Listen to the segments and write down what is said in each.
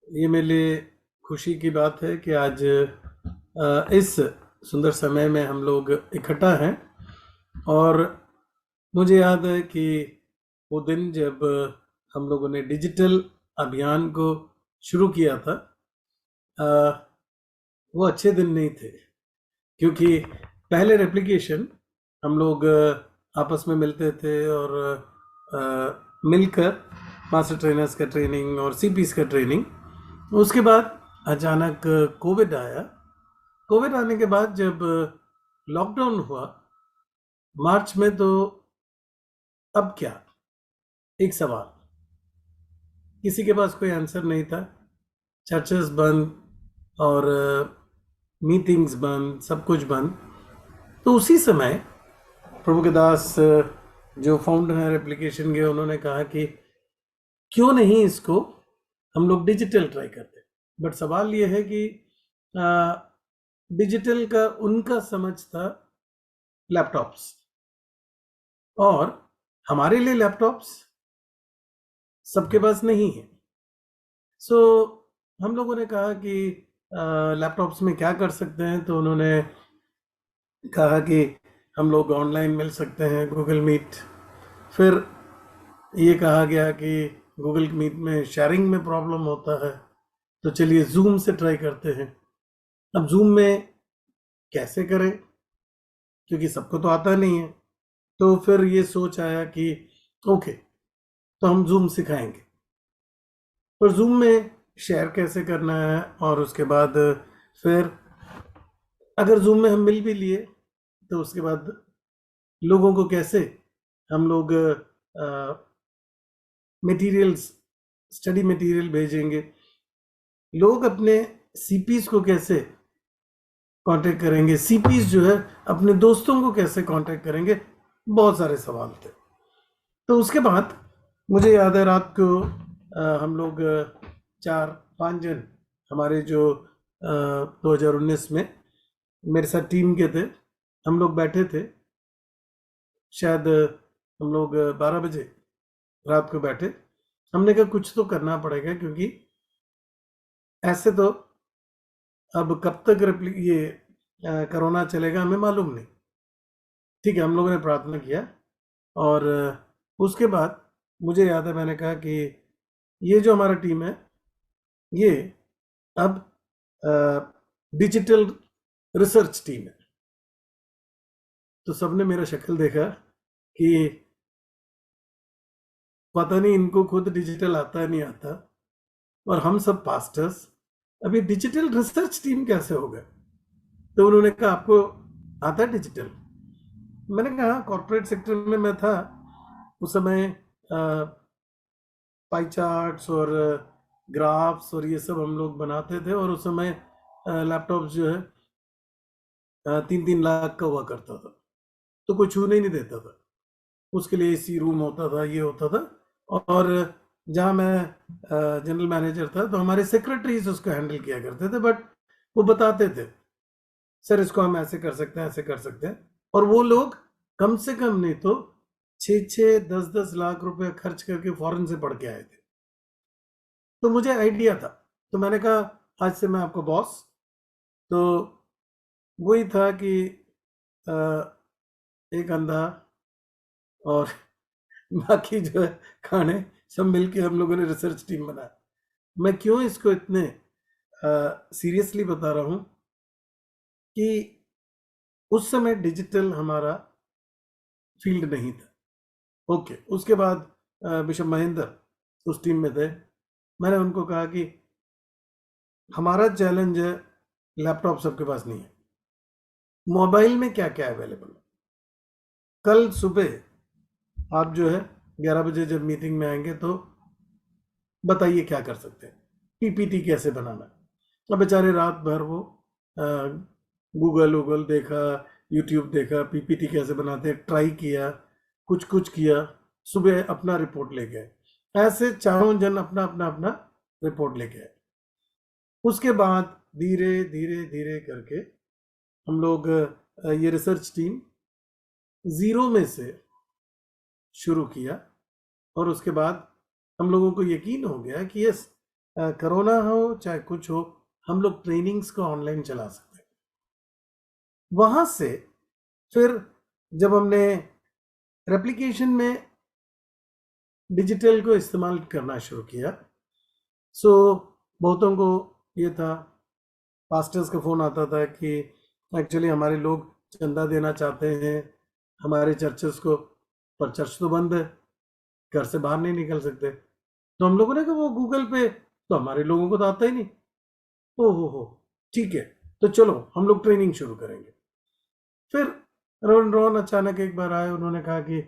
ये मेरे लिए खुशी की बात है कि आज इस सुंदर समय में हम लोग इकट्ठा हैं। और मुझे याद है कि वो दिन जब हम लोगों ने डिजिटल अभियान को शुरू किया था, अ, वो अच्छे दिन नहीं थे, क्योंकि पहले रेप्लिकेशन हम लोग आपस में मिलते थे और मिलकर मास्टर ट्रेनर्स का ट्रेनिंग और सीपीस का ट्रेनिंग। उसके बाद अचानक कोविड आया। कोविड आने के बाद जब लॉकडाउन हुआ मार्च में, तो अब क्या, एक सवाल, किसी के पास कोई आंसर नहीं था। चर्चेस बंद और मीटिंग्स बंद, सब कुछ बंद। तो उसी समय प्रभु के दास जो फाउंडर हैं एप्लीकेशन के, उन्होंने कहा कि क्यों नहीं इसको हम लोग डिजिटल ट्राई करते। बट सवाल ये है कि डिजिटल का उनका समझ था लैपटॉप्स, और हमारे लिए लैपटॉप्स सबके पास नहीं है। सो हम लोगों ने कहा कि लैपटॉप्स में क्या कर सकते हैं। तो उन्होंने कहा कि हम लोग ऑनलाइन मिल सकते हैं, गूगल मीट। फिर ये कहा गया कि गूगल मीट में शेयरिंग में प्रॉब्लम होता है, तो चलिए जूम से ट्राई करते हैं। अब जूम में कैसे करें, क्योंकि सबको तो आता नहीं है। तो फिर ये सोच आया कि ओके, तो हम जूम सिखाएंगे। पर जूम में शेयर कैसे करना है, और उसके बाद फिर अगर जूम में हम मिल भी लिए, तो उसके बाद लोगों को कैसे हम लोग मटेरियल्स, स्टडी मटेरियल भेजेंगे। लोग अपने सीपीस को कैसे कांटेक्ट करेंगे, सीपीस जो है अपने दोस्तों को कैसे कांटेक्ट करेंगे। बहुत सारे सवाल थे। तो उसके बाद मुझे याद है रात को हम लोग 4-5 जन, हमारे जो 2019 में मेरे साथ टीम के थे, हम लोग बैठे थे। शायद हम लोग 12 बजे रात को बैठे। हमने कहा कुछ तो करना पड़ेगा, क्योंकि ऐसे तो अब कब तक ये कोरोना चलेगा हमें मालूम नहीं। ठीक है, हम लोगों ने प्रार्थना किया। और उसके बाद मुझे याद है मैंने कहा कि ये जो हमारा टीम है, ये अब डिजिटल रिसर्च टीम है। तो सबने मेरा शक्ल देखा कि पता नहीं इनको खुद डिजिटल आता है नहीं आता, और हम सब पास्टर्स, अभी डिजिटल रिसर्च टीम कैसे हो गए। तो उन्होंने कहा आपको आता है डिजिटल। मैंने कहा कॉर्पोरेट सेक्टर में मैं था उस समय, पाई चार्ट्स और ग्राफ्स और ये सब हम लोग बनाते थे। और उस समय लैपटॉप जो है 3-3 लाख का हुआ करता था, तो कोई छूने ही नहीं देता था। उसके लिए एसी रूम होता था, ये होता था। और जहाँ मैं जनरल मैनेजर था, तो हमारे सेक्रेटरीज उसको हैंडल किया करते थे। बट वो बताते थे सर इसको हम ऐसे कर सकते हैं, ऐसे कर सकते हैं। और वो लोग कम से कम नहीं तो 6-6 10-10 लाख रुपए खर्च करके फॉरेन से पढ़ के आए थे। तो मुझे आइडिया था, तो मैंने कहा आज से मैं आपको बॉस। तो वही था कि अ, एक अंधा और बाकी जो है खाने, सब मिलके हम लोगों ने रिसर्च टीम बनाया। मैं क्यों इसको इतने सीरियसली बता रहा हूँ कि उस समय डिजिटल हमारा फील्ड नहीं था। ओके, उसके बाद बिशप महेंद्र उस टीम में थे। मैंने उनको कहा कि हमारा चैलेंज है, लैपटॉप सबके पास नहीं है, मोबाइल में क्या क्या अवेलेबल है। कल सुबह आप जो है 11 बजे जब मीटिंग में आएंगे, तो बताइए क्या कर सकते हैं, पीपीटी कैसे बनाना है। अब बेचारे रात भर वो गूगल वूगल देखा, यूट्यूब देखा, पीपीटी कैसे बनाते हैं, ट्राई किया, कुछ कुछ किया। सुबह अपना रिपोर्ट लेके आए। ऐसे चारों जन अपना अपना अपना रिपोर्ट लेके आए। उसके बाद धीरे धीरे धीरे करके हम लोग ये रिसर्च टीम जीरो में से शुरू किया। और उसके बाद हम लोगों को यकीन हो गया कि यस, कोरोना हो चाहे कुछ हो, हम लोग ट्रेनिंग्स को ऑनलाइन चला सकते हैं। वहां से फिर जब हमने रेप्लिकेशन में डिजिटल को इस्तेमाल करना शुरू किया, सो बहुतों को ये था, पास्टर्स का फ़ोन आता था कि एक्चुअली हमारे लोग चंदा देना चाहते हैं हमारे चर्चेस को, पर चर्च तो बंद है, घर से बाहर नहीं निकल सकते। तो हम लोगों ने कहा वो गूगल पे तो हमारे लोगों को तो आता ही नहीं। हो ठीक है, तो चलो हम लोग ट्रेनिंग शुरू करेंगे। फिर रोन रोन अचानक एक बार आए, उन्होंने कहा कि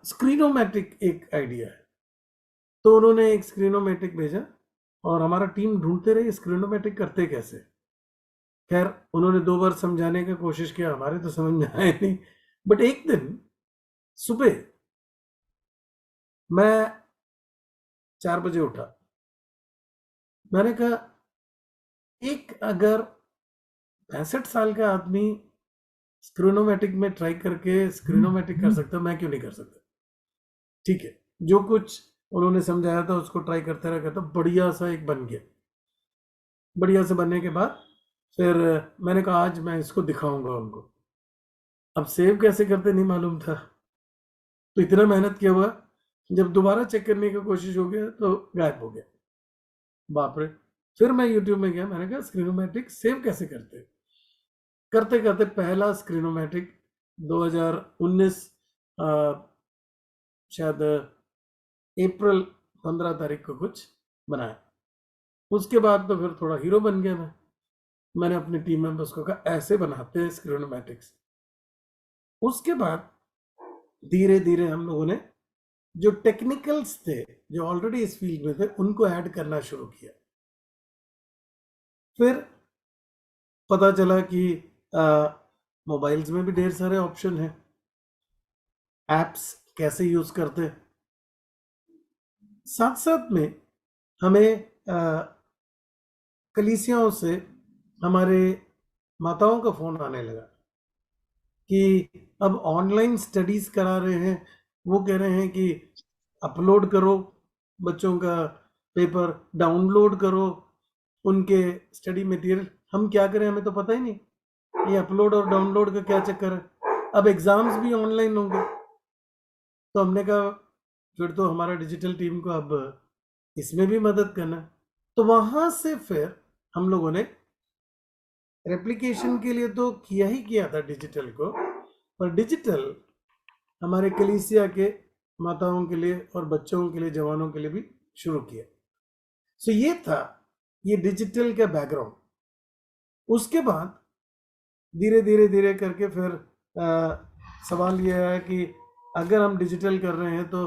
स्क्रीनोमेट्रिक एक आइडिया है। तो उन्होंने एक स्क्रीनोमेट्रिक भेजा और हमारा टीम ढूंढते रहे स्क्रीनोमेट्रिक करते कैसे। खैर उन्होंने 2 बार समझाने की कोशिश किया, हमारे तो समझ में आया नहीं। बट एक दिन सुबह मैं 4 बजे उठा, मैंने कहा एक अगर 65 साल का आदमी स्क्रीनोमेट्रिक में ट्राई करके स्क्रीनोमेट्रिक कर सकता, मैं क्यों नहीं कर सकता। ठीक है, जो कुछ उन्होंने समझाया था उसको ट्राई करते रहा करता, बढ़िया सा एक बन गया। बढ़िया से बनने के बाद फिर मैंने कहा आज मैं इसको दिखाऊंगा उनको। अब सेव कैसे करते नहीं मालूम था, तो इतना मेहनत किया हुआ, जब दोबारा चेक करने की कोशिश हो गया तो गायब हो गया। बाप रे। फिर मैं यूट्यूब में गया, मैंने कहा स्क्रीनोमेट्रिक सेव कैसे करते। करते करते पहला स्क्रीनोमेट्रिक 2019 शायद अप्रैल 15 तारीख को कुछ बनाया। उसके बाद तो फिर थोड़ा हीरो बन गया मैंने अपनी टीम मेंबर्स को कहा ऐसे बनाते हैं स्क्रीनोमेट्रिक्स। उसके बाद धीरे धीरे हम लोगों ने जो टेक्निकल्स थे जो ऑलरेडी इस फील्ड में थे उनको ऐड करना शुरू किया। फिर पता चला कि मोबाइल्स में भी ढेर सारे ऑप्शन हैं, एप्स कैसे यूज करते। साथ साथ में हमें कलीसियाओं से हमारे माताओं का फोन आने लगा कि अब ऑनलाइन स्टडीज करा रहे हैं, वो कह रहे हैं कि अपलोड करो बच्चों का पेपर, डाउनलोड करो उनके स्टडी मटेरियल। हम क्या करें, हमें तो पता ही नहीं ये अपलोड और डाउनलोड का क्या चक्कर है। अब एग्जाम्स भी ऑनलाइन होंगे, तो हमने कहा फिर तो हमारा डिजिटल टीम को अब इसमें भी मदद करना। तो वहां से फिर हम लोगों ने रेप्लिकेशन के लिए तो किया ही किया था डिजिटल को, पर डिजिटल हमारे कलीसिया के माताओं के लिए और बच्चों के लिए, जवानों के लिए भी शुरू किया। सो ये था ये डिजिटल का बैकग्राउंड। उसके बाद धीरे धीरे धीरे करके फिर सवाल यह है कि अगर हम डिजिटल कर रहे हैं तो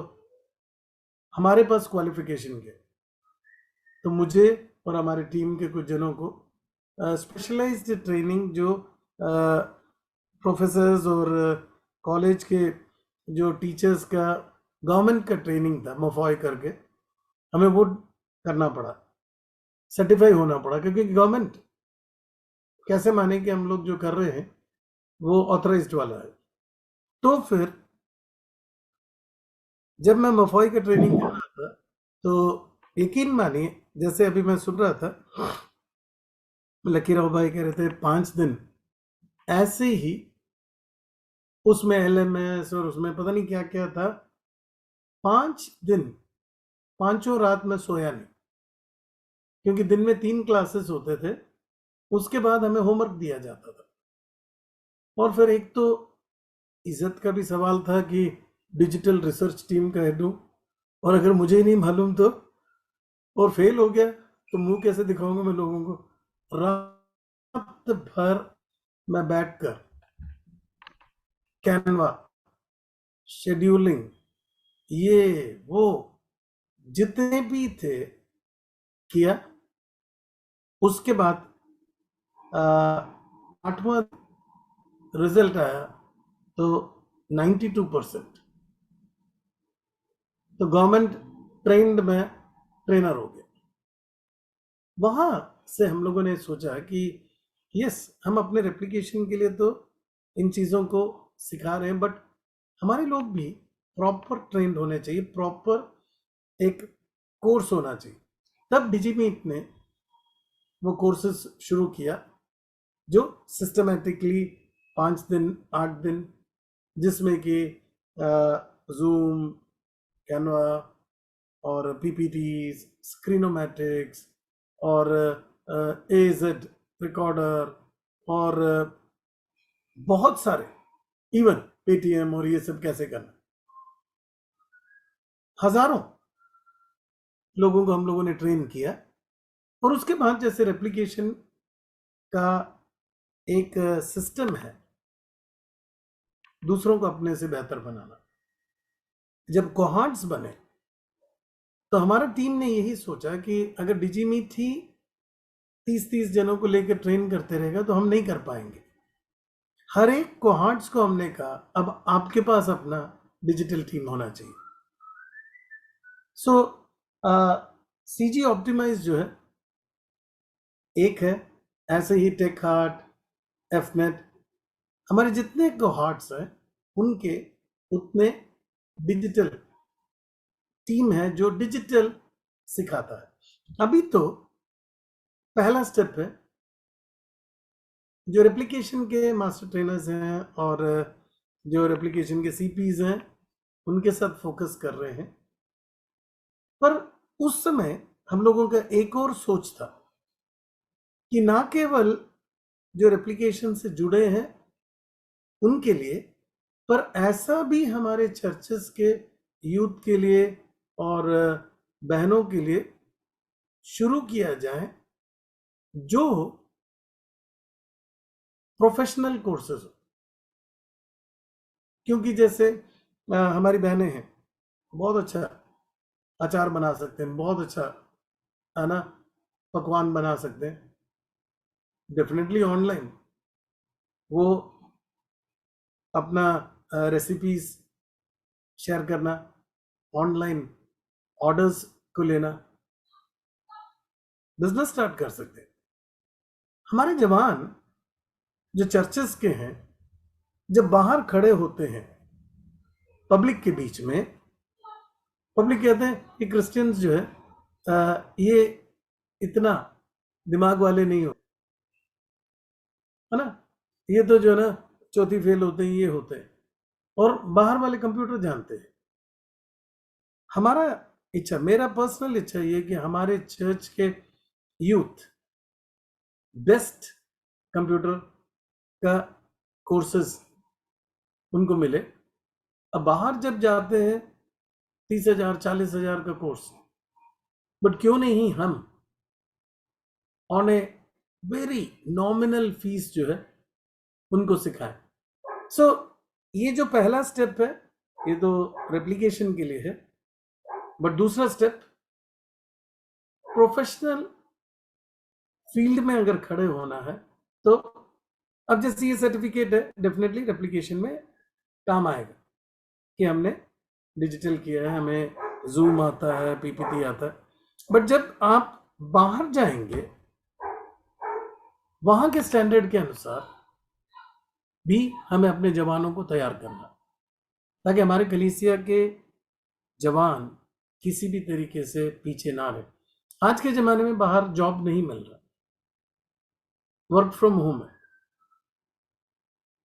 हमारे पास क्वालिफिकेशन के, तो मुझे और हमारी टीम के कुछ जनों को स्पेशलाइज्ड ट्रेनिंग जो प्रोफेसर्स और कॉलेज के जो टीचर्स का गवर्नमेंट का ट्रेनिंग था मफॉय करके, हमें वो करना पड़ा, सर्टिफाई होना पड़ा, क्योंकि गवर्नमेंट कैसे माने कि हम लोग जो कर रहे हैं वो ऑथराइज्ड वाला है। तो फिर जब मैं मफॉई का ट्रेनिंग कर रहा था तो यकीन मानिए, जैसे अभी मैं सुन रहा था लकी राव भाई कह रहे थे 5 दिन ऐसे ही, उसमें एलएमएस और उसमें पता नहीं क्या क्या था, 5 दिन 5 रात में सोया नहीं, क्योंकि दिन में 3 क्लासेस होते थे, उसके बाद हमें होमवर्क दिया जाता था। और फिर एक तो इज्जत का भी सवाल था कि डिजिटल रिसर्च टीम का हेड हूं, और अगर मुझे ही नहीं मालूम तो, और फेल हो गया तो मुंह कैसे दिखाऊंगा मैं लोगों को। रात भर मैं बैठकर कैनवा, शेड्यूलिंग, ये वो जितने भी थे किया। उसके बाद 8वां रिजल्ट आया तो 92%, तो गवर्नमेंट ट्रेंड में ट्रेनर हो गया। वहां से हम लोगों ने सोचा कि यस, हम अपने रेप्लिकेशन के लिए तो इन चीज़ों को सिखा रहे हैं, बट हमारे लोग भी प्रॉपर ट्रेंड होने चाहिए, प्रॉपर एक कोर्स होना चाहिए। तब डिजीमीट ने वो कोर्सेस शुरू किया जो सिस्टमेटिकली 5 दिन 8 दिन, जिसमें कि जूम, कैनवा और पीपीटीज, स्क्रीनोमेट्रिक्स और एजेड रिकॉर्डर और बहुत सारे, इवन पेटीएम और ये सब कैसे करना, हजारों लोगों को हम लोगों ने ट्रेन किया। और उसके बाद जैसे रेप्लिकेशन का एक सिस्टम है दूसरों को अपने से बेहतर बनाना, जब कोहार्ट्स बने तो हमारा टीम ने यही सोचा कि अगर डिजीमीट ही 30-30 जनों को लेकर ट्रेन करते रहेगा तो हम नहीं कर पाएंगे। हर एक कोहार्ट्स को हमने कहा अब आपके पास अपना डिजिटल टीम होना चाहिए। सो सीजी ऑप्टिमाइज जो है एक है, ऐसे ही टेक हार्ट, एफनेट, हमारे जितने कोहार्ट्स हैं उनके उतने डिजिटल टीम है जो डिजिटल सिखाता है। अभी तो पहला स्टेप है जो रेप्लिकेशन के मास्टर ट्रेनर्स हैं और जो रेप्लिकेशन के सीपीज हैं उनके साथ फोकस कर रहे हैं। पर उस समय हम लोगों का एक और सोच था कि ना केवल जो रेप्लिकेशन से जुड़े हैं उनके लिए, पर ऐसा भी हमारे चर्चेस के यूथ के लिए और बहनों के लिए शुरू किया जाए जो प्रोफेशनल कोर्सेज हो। क्योंकि जैसे हमारी बहनें हैं, बहुत अच्छा अचार बना सकते हैं, बहुत अच्छा है ना पकवान बना सकते हैं, डेफिनेटली ऑनलाइन वो अपना रेसिपीज शेयर करना, ऑनलाइन ऑर्डर्स को लेना, बिजनेस स्टार्ट कर सकते हैं। हमारे जवान जो चर्चेस के हैं जब बाहर खड़े होते हैं पब्लिक के बीच में, पब्लिक कहते हैं कि क्रिश्चियंस जो है ये इतना दिमाग वाले नहीं हो, है ना, ये तो जो है ना चौथी फेल होते हैं, ये होते हैं, और बाहर वाले कंप्यूटर जानते हैं। हमारा इच्छा, मेरा पर्सनल इच्छा ये कि हमारे चर्च के यूथ बेस्ट कंप्यूटर का कोर्सेज उनको मिले। अब बाहर जब जाते हैं 30,000 40,000 का कोर्स, बट क्यों नहीं हम on a very nominal fees जो है उनको सिखाएं। सो ये जो पहला स्टेप है ये तो रेप्लिकेशन के लिए है, बट दूसरा स्टेप प्रोफेशनल फील्ड में अगर खड़े होना है तो अब जैसे ये सर्टिफिकेट है डेफिनेटली रेप्लिकेशन में काम आएगा कि हमने डिजिटल किया है, हमें जूम आता है, पीपीटी आता है। बट जब आप बाहर जाएंगे वहां के स्टैंडर्ड के अनुसार भी हमें अपने जवानों को तैयार करना, ताकि हमारे कलीसिया के जवान किसी भी तरीके से पीछे ना रहे। आज के जमाने में बाहर जॉब नहीं मिल रहा, वर्क फ्रॉम होम है,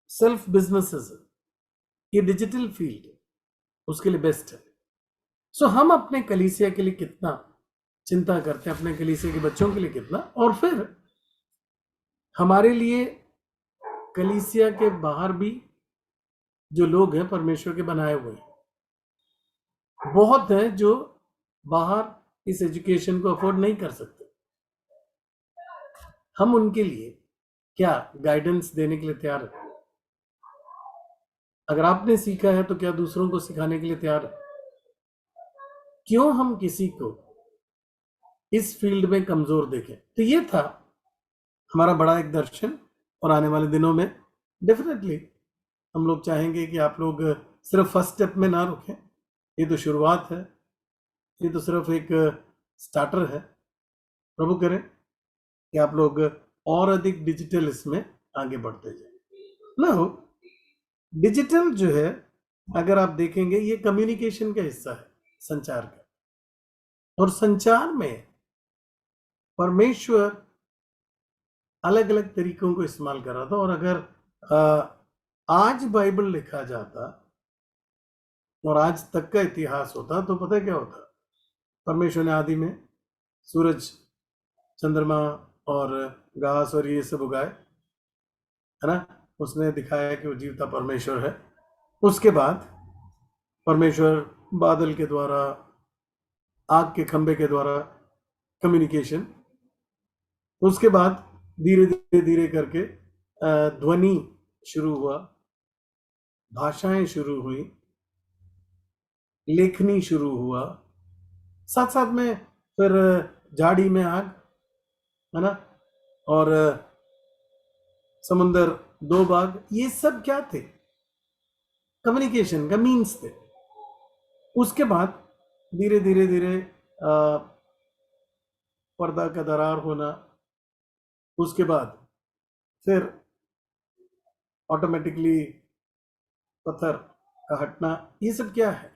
सेल्फ बिजनेसेस है, ये डिजिटल फील्ड है, उसके लिए बेस्ट है। सो हम अपने कलीसिया के लिए कितना चिंता करते हैं, अपने कलीसिया के बच्चों के लिए कितना, और फिर हमारे लिए कलीसिया के बाहर भी जो लोग हैं परमेश्वर के बनाए हुए हैं, बहुत हैं जो बाहर इस एजुकेशन को अफोर्ड नहीं कर सकते। हम उनके लिए क्या गाइडेंस देने के लिए तैयार है? अगर आपने सीखा है तो क्या दूसरों को सिखाने के लिए तैयार है? क्यों हम किसी को इस फील्ड में कमजोर देखें? तो ये था हमारा बड़ा एक दर्शन, और आने वाले दिनों में डेफिनेटली हम लोग चाहेंगे कि आप लोग सिर्फ फर्स्ट स्टेप में ना रुकें। ये तो शुरुआत है, ये तो सिर्फ एक स्टार्टर है। प्रभु करें कि आप लोग और अधिक डिजिटल इसमें आगे बढ़ते जाए ना। हो डिजिटल जो है अगर आप देखेंगे ये कम्युनिकेशन का हिस्सा है, संचार का, और संचार में परमेश्वर अलग अलग तरीकों को इस्तेमाल कर रहा था। और अगर आज बाइबल लिखा जाता और आज तक का इतिहास होता तो पता है क्या होता? परमेश्वर ने आदि में सूरज, चंद्रमा और घास और ये सब उगाए, है ना। उसने दिखाया कि वो जीवता परमेश्वर है। उसके बाद परमेश्वर बादल के द्वारा, आग के खंभे के द्वारा कम्युनिकेशन। उसके बाद धीरे धीरे धीरे करके ध्वनि शुरू हुआ, भाषाएं शुरू हुई, लेखनी शुरू हुआ, साथ साथ में फिर झाड़ी में आग, है ना, और समुंदर, दो बाग, ये सब क्या थे? कम्युनिकेशन का मीन्स थे। उसके बाद धीरे धीरे धीरे पर्दा का दरार होना, उसके बाद फिर ऑटोमेटिकली पत्थर का हटना, ये सब क्या है?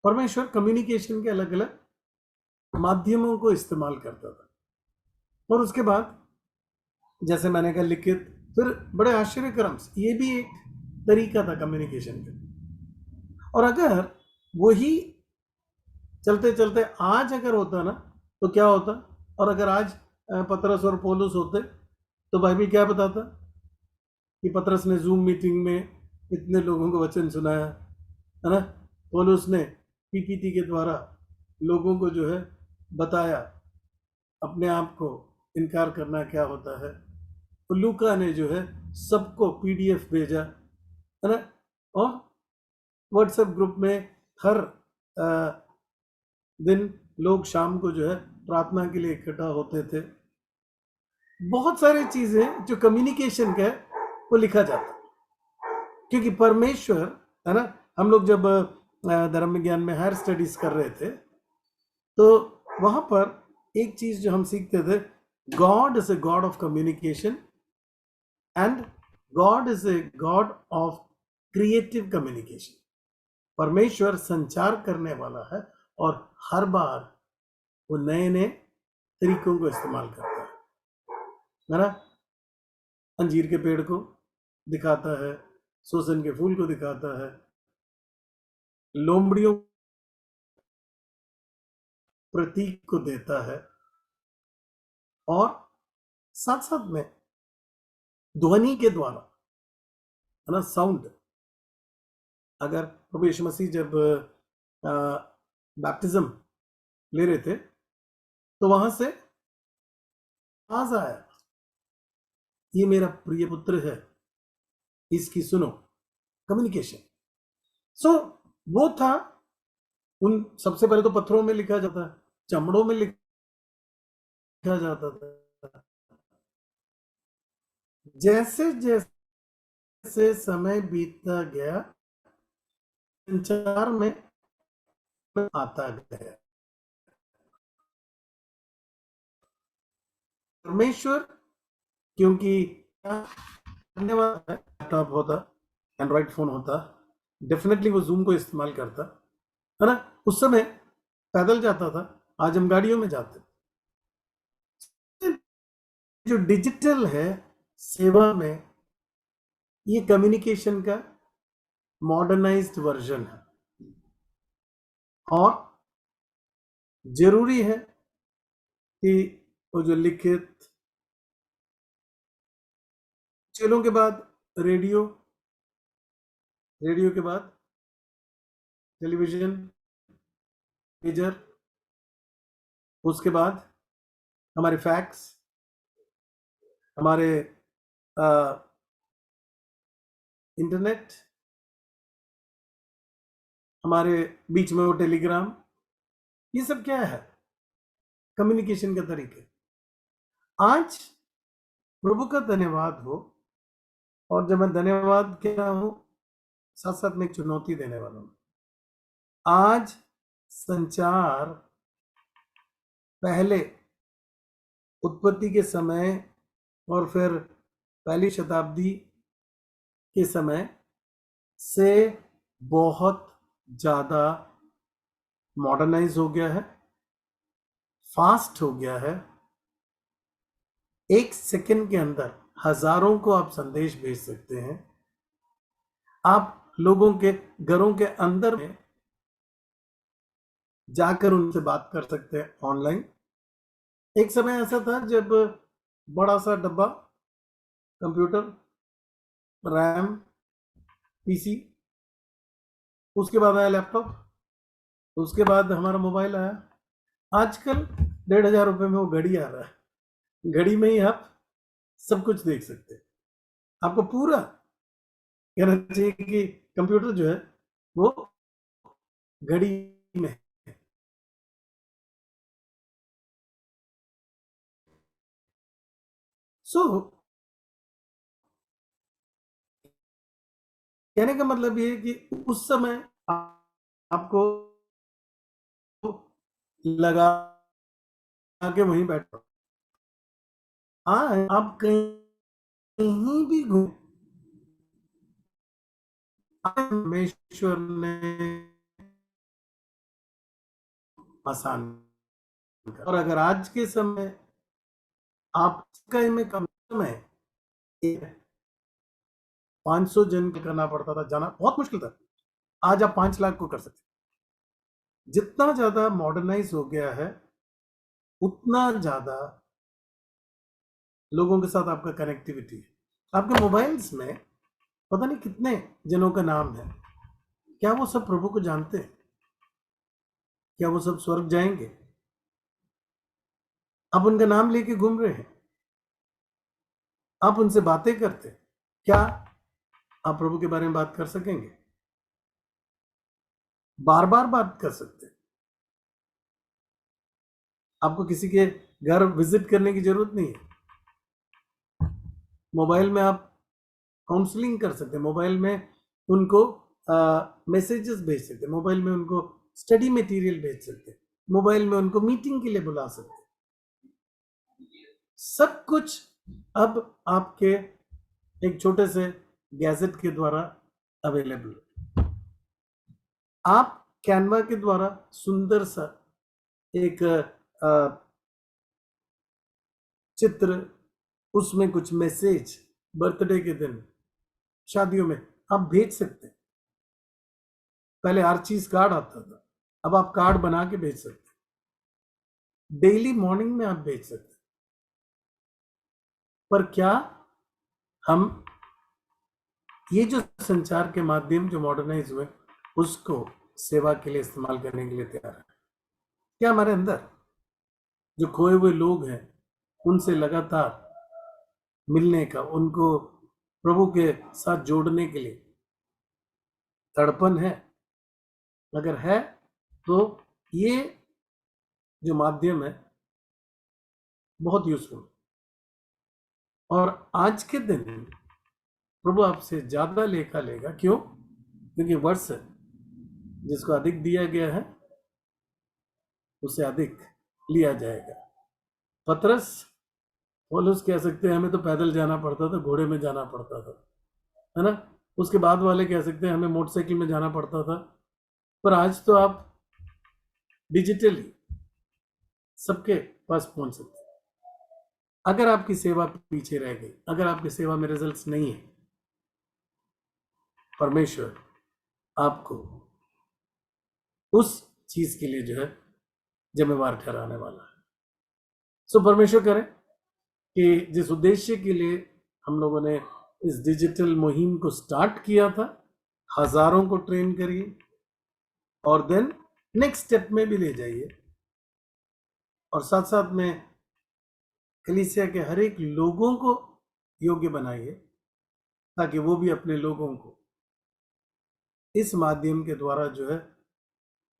परमेश्वर कम्युनिकेशन के अलग अलग माध्यमों को इस्तेमाल करता था। और उसके बाद जैसे मैंने कहा लिखित, फिर बड़े आश्चर्यक्रम से, ये भी एक तरीका था कम्युनिकेशन का। और अगर वही चलते चलते आज अगर होता ना तो क्या होता? और अगर आज पतरस और पौलुस होते तो बाइबल क्या बताता कि पतरस ने जूम मीटिंग में इतने लोगों को वचन सुनाया, है ना। पौलुस ने पीपीटी के द्वारा लोगों को जो है बताया अपने आप को इनकार करना क्या होता है। तो लूका ने जो है सबको पीडीएफ भेजा, है ना। और व्हाट्सएप ग्रुप में हर दिन लोग शाम को जो है प्रार्थना के लिए इकट्ठा होते थे। बहुत सारी चीजें जो कम्युनिकेशन का है वो लिखा जाता, क्योंकि परमेश्वर, है ना। हम लोग जब धर्म विज्ञान में हायर स्टडीज कर रहे थे तो वहां पर एक चीज जो हम सीखते थे, God is a god of communication and God is a god of creative communication. परमेश्वर संचार करने वाला है और हर बार वो नए नए तरीकों को इस्तेमाल करता है ना। अंजीर के पेड़ को दिखाता है, सोसन के फूल को दिखाता है, लोमड़ियों प्रतीक को देता है, और साथ साथ में ध्वनि के द्वारा, है ना, साउंड। अगर प्रभु यीशु मसीह जब बैप्टिज्म ले रहे थे तो वहां से आवाज आया, ये मेरा प्रिय पुत्र है, इसकी सुनो। कम्युनिकेशन। सो वो था। उन सबसे पहले तो पत्थरों में लिखा जाता, चमड़ों में लिखा जाता था। जैसे जैसे समय बीतता गया संचार में आता गया। परमेश्वर, क्योंकि लैपटॉप होता, एंड्रॉइड फोन होता, डेफिनेटली वो जूम को इस्तेमाल करता, है ना। उस समय पैदल जाता था, आज हम गाड़ियों में जाते। जो डिजिटल है सेवा में, ये कम्युनिकेशन का मॉडर्नाइज्ड वर्जन है। और जरूरी है कि वो जो लिखित, चेलों के बाद रेडियो, रेडियो के बाद टेलीविजन, पेजर, उसके बाद हमारे फैक्स, हमारे इंटरनेट, हमारे बीच में वो टेलीग्राम, ये सब क्या है? कम्युनिकेशन का तरीके। आज प्रभु का धन्यवाद हो, और जब मैं धन्यवाद कह रहा हूं साथ साथ में एक चुनौती देने वाला हूं। आज संचार पहले उत्पत्ति के समय और फिर पहली शताब्दी के समय से बहुत ज्यादा मॉडर्नाइज हो गया है, फास्ट हो गया है, एक सेकंड के अंदर हजारों को आप संदेश भेज सकते हैं। आप लोगों के घरों के अंदर में जाकर उनसे बात कर सकते हैं ऑनलाइन। एक समय ऐसा था जब बड़ा सा डब्बा, कंप्यूटर, रैम, पीसी, उसके बाद आया लैपटॉप, उसके बाद हमारा मोबाइल आया। आजकल 1,500 रुपए में वो घड़ी आ रहा है। घड़ी में ही आप सब कुछ देख सकते हैं। आपको पूरा कहना चाहिए कि कंप्यूटर जो है वो घड़ी में है। सो कहने का मतलब ये है कि उस समय आपको लगा के वहीं बैठो। हाँ, आप कहीं भी घूम, परमेश्वर ने आसान कर। और अगर आज के समय आप में कम समय 500 जन करना पड़ता था, जाना बहुत मुश्किल था। आज आप 5 लाख को कर सकते। जितना ज्यादा मॉडर्नाइज हो गया है उतना ज्यादा लोगों के साथ आपका कनेक्टिविटी है। आपके मोबाइल्स में पता नहीं कितने जनों का नाम है। क्या वो सब प्रभु को जानते हैं? क्या वो सब स्वर्ग जाएंगे? आप उनका नाम लेके घूम रहे हैं, आप उनसे बातें करते हैं। क्या आप प्रभु के बारे में बात कर सकेंगे? बार बार बात कर सकते हैं। आपको किसी के घर विजिट करने की जरूरत नहीं है। मोबाइल में आप काउंसलिंग कर सकते हैं, मोबाइल में उनको मैसेजेस भेज सकते हैं, मोबाइल में उनको स्टडी मटेरियल भेज सकते हैं, मोबाइल में उनको मीटिंग के लिए बुला सकते हैं। सब कुछ अब आपके एक छोटे से गैजेट के द्वारा अवेलेबल है। आप कैनवा के द्वारा सुंदर सा एक चित्र, उसमें कुछ मैसेज, बर्थडे के दिन, शादियों में आप भेज सकते हैं। पहले हर चीज कार्ड आता था, अब आप कार्ड बना के भेज सकते हैं। डेली मॉर्निंग में आप भेज सकते हैं। पर क्या हम ये जो संचार के माध्यम जो मॉडर्नाइज हुए उसको सेवा के लिए इस्तेमाल करने के लिए तैयार है? क्या हमारे अंदर जो खोए हुए लोग हैं उनसे लगातार मिलने का, उनको प्रभु के साथ जोड़ने के लिए तड़पन है? अगर है तो ये जो माध्यम है बहुत यूजफुल। और आज के दिन प्रभु आपसे ज्यादा लेखा लेगा। क्यों? क्योंकि वर्ष जिसको अधिक दिया गया है उसे अधिक लिया जाएगा। पतरस पौलुस कह सकते हैं हमें तो पैदल जाना पड़ता था, घोड़े में जाना पड़ता था, है ना। उसके बाद वाले कह सकते हैं हमें मोटरसाइकिल में जाना पड़ता था। पर आज तो आप डिजिटली सबके पास पहुंच सकते हैं। अगर आपकी सेवा पीछे रह गई, अगर आपकी सेवा में रिजल्ट्स नहीं है, परमेश्वर आपको उस चीज के लिए जो है जिम्मेवार ठहराने वाला है। सो परमेश्वर करे कि जिस उद्देश्य के लिए हम लोगों ने इस डिजिटल मुहिम को स्टार्ट किया था, हजारों को ट्रेन करिए और देन नेक्स्ट स्टेप में भी ले जाइए, और साथ साथ में कलीसिया के हर एक लोगों को योग्य बनाइए ताकि वो भी अपने लोगों को इस माध्यम के द्वारा जो है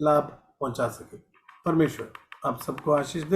लाभ पहुंचा सके। परमेश्वर आप सबको आशीष दे।